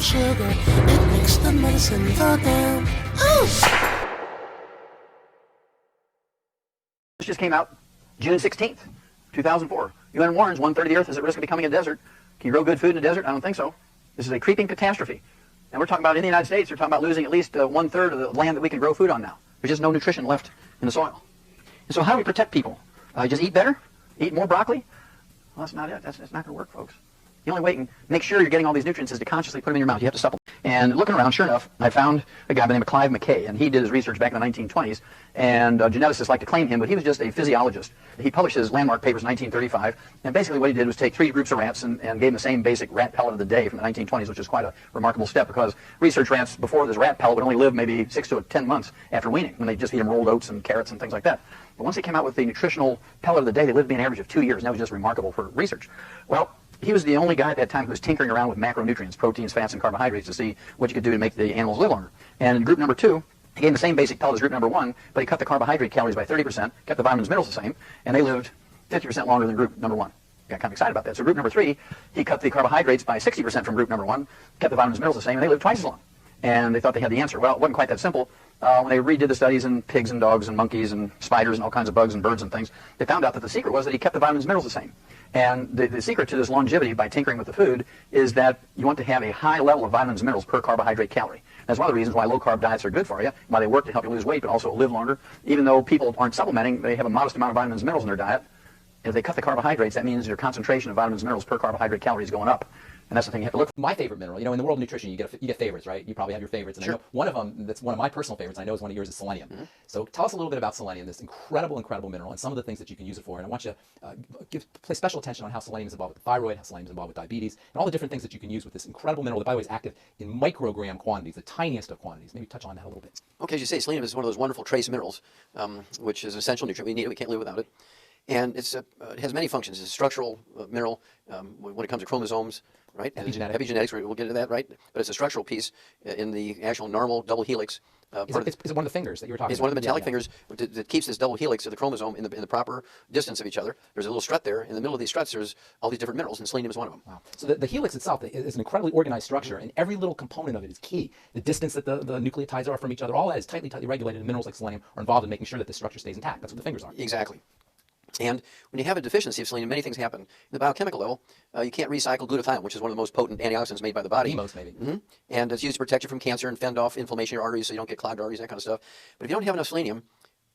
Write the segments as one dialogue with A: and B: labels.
A: sugar. It makes the medicine go down. Oh!
B: This just came out June 16th, 2004. UN warns 1/3 of the earth is at risk of becoming a desert. Can you grow good food in a desert? I don't think so. This is a creeping catastrophe. And we're talking about in the United States, we're talking about losing at least 1/3 of the land that we can grow food on now. There's just no nutrition left in the soil. And so how do we protect people? Just eat better? Eat more broccoli? Well, that's not it. That's not going to work, folks. The only way you can make sure you're getting all these nutrients is to consciously put them in your mouth. You have to supplement. And looking around, sure enough, I found a guy by the name of Clive McKay, and he did his research back in the 1920s, and geneticists like to claim him, but he was just a physiologist. He published his landmark papers in 1935, and basically what he did was take 3 groups of rats and gave them the same basic rat pellet of the day from the 1920s, which is quite a remarkable step, because research rats before this rat pellet would only live maybe 6 to 10 months after weaning, when they just feed them rolled oats and carrots and things like that. But once they came out with the nutritional pellet of the day, they lived to be an average of 2 years, and that was just remarkable for research. Well, he was the only guy at that time who was tinkering around with macronutrients, proteins, fats, and carbohydrates to see what you could do to make the animals live longer. And in group number 2, he gave the same basic pellet as group number 1, but he cut the carbohydrate calories by 30%, kept the vitamins and minerals the same, and they lived 50% longer than group number 1. Got kind of excited about that. So group number 3, he cut the carbohydrates by 60% from group number 1, kept the vitamins and minerals the same, and they lived twice as long. And they thought they had the answer. Well, it wasn't quite that simple. When they redid the studies in pigs and dogs and monkeys and spiders and all kinds of bugs and birds and things, they found out that the secret was that he kept the vitamins and minerals the same. And the secret to this longevity by tinkering with the food is that you want to have a high level of vitamins and minerals per carbohydrate calorie. That's one of the reasons why low-carb diets are good for you, why they work to help you lose weight but also live longer. Even though people aren't supplementing, they have a modest amount of vitamins and minerals in their diet. If they cut the carbohydrates, that means your concentration of vitamins and minerals per carbohydrate calorie is going up. And that's the thing you have to look for.
C: My favorite mineral, in the world of nutrition, you get favorites, right? You probably have your favorites. And
B: sure.
C: I know one of them, that's one of my personal favorites, I know is one of yours, is selenium. Mm-hmm. So tell us a little bit about selenium, this incredible mineral, and some of the things that you can use it for. And I want you to play special attention on how selenium is involved with the thyroid, how selenium is involved with diabetes, and all the different things that you can use with this incredible mineral that, by the way, is active in microgram quantities, the tiniest of quantities. Maybe touch on that a little bit.
D: Okay, as you say, selenium is one of those wonderful trace minerals, which is an essential nutrient. We need it. We can't live without it. And it has many functions. It's a structural mineral when it comes to chromosomes, right? Epigenetics, we'll get into that, right? But it's a structural piece in the actual normal double helix.
C: Is it one of the fingers that you were talking about?
D: It's one of the metallic fingers that keeps this double helix of the chromosome in the proper distance of each other. There's a little strut there. In the middle of these struts, there's all these different minerals, and selenium is one of them.
C: Wow. So the helix itself is an incredibly organized structure, and every little component of it is key. The distance that the nucleotides are from each other, all that is tightly regulated, and minerals like selenium are involved in making sure that the structure stays intact. That's what the fingers are.
D: Exactly. And when you have a deficiency of selenium, many things happen. In the biochemical level, you can't recycle glutathione, which is one of the most potent antioxidants made by the body.
C: The most, maybe.
D: Mm-hmm. And it's used to protect you from cancer and fend off inflammation in your arteries so you don't get clogged arteries, that kind of stuff. But if you don't have enough selenium,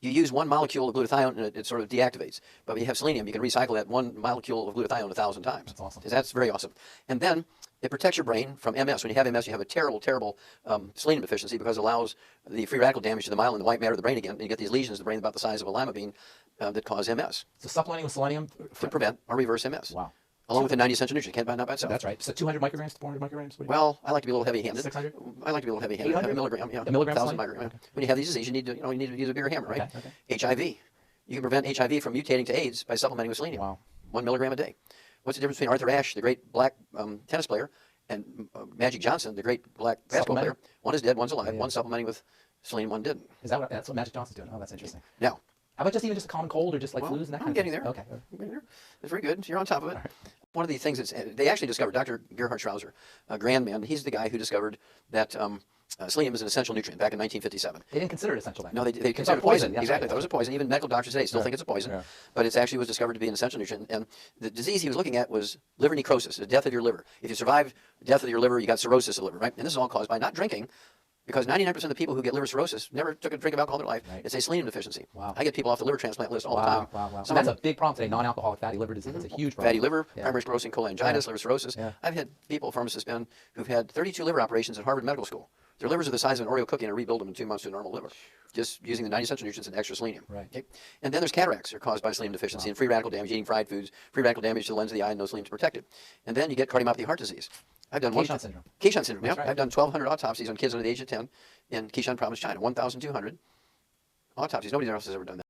D: you use one molecule of glutathione and it sort of deactivates. But when you have selenium, you can recycle that one molecule of glutathione 1,000 times.
C: That's awesome.
D: That's very awesome. And then it protects your brain from MS. When you have MS, you have a terrible, terrible selenium deficiency because it allows the free radical damage to the myelin, the white matter of the brain again, and you get these lesions in the brain about the size of a lima bean that cause MS.
C: So supplementing with selenium
D: to prevent or reverse MS.
C: Wow.
D: Along with the 90 essential nutrients, can't buy it not by itself.
C: That's right. So 200 micrograms, 400 micrograms?
D: Well, I like to be a little heavy-handed.
C: 600?
D: I like to be a little heavy-handed.
C: 800?
D: A milligram, yeah.
C: A milligram?
D: 1,000 micrograms. Okay. When you have these diseases, you need to use a bigger hammer, right?
C: Okay.
D: HIV. You can prevent HIV from mutating to AIDS by supplementing with selenium.
C: Wow.
D: 1 milligram a day. What's the difference between Arthur Ashe, the great black tennis player, and Magic Johnson, the great black basketball player? One is dead, one's alive. Yeah. One supplementing with selenium, one didn't.
C: That's what Magic Johnson's doing? Oh, that's interesting.
D: Now,
C: how about just a common cold or just like flus and that kind of thing?
D: I'm getting there.
C: Okay.
D: I'm getting there. That's very good. You're on top of it.
C: Right.
D: One of the things they actually discovered, Dr. Gerhard Schrauser, a grand man, he's the guy who discovered that selenium is an essential nutrient back in 1957.
C: They didn't consider it essential then.
D: No, they considered it poison. Exactly.
C: Right.
D: Thought it was a poison. Even medical doctors today still think it's a poison. Yeah. But it actually was discovered to be an essential nutrient. And the disease he was looking at was liver necrosis, the death of your liver. If you survived death of your liver, you got cirrhosis of the liver, right? And this is all caused by not drinking, because 99% of the people who get liver cirrhosis never took a drink of alcohol in their life. Right. It's a selenium deficiency.
C: Wow.
D: I get people off the liver transplant list all the time.
C: Wow. So that's a big problem today, non-alcoholic fatty liver disease. It's a huge problem.
D: Fatty liver, primary sclerosing cholangitis, liver cirrhosis.
C: Yeah.
D: I've had people, pharmacists, who've had 32 liver operations at Harvard Medical School. Their livers are the size of an Oreo cookie, and I rebuild them in 2 months to a normal liver, just using the 90 essential nutrients and extra selenium.
C: Right.
D: Okay? And then there's cataracts that are caused by selenium deficiency and free radical damage, eating fried foods, free radical damage to the lens of the eye, and no selenium to protect it. And then you get cardiomyopathy heart disease. I've done
C: Keyshawn syndrome.
D: Keyshawn syndrome, yeah.
C: Right.
D: I've done 1,200 autopsies on kids under the age of 10 in Keyshawn Province, China. 1,200 autopsies. Nobody else has ever done that.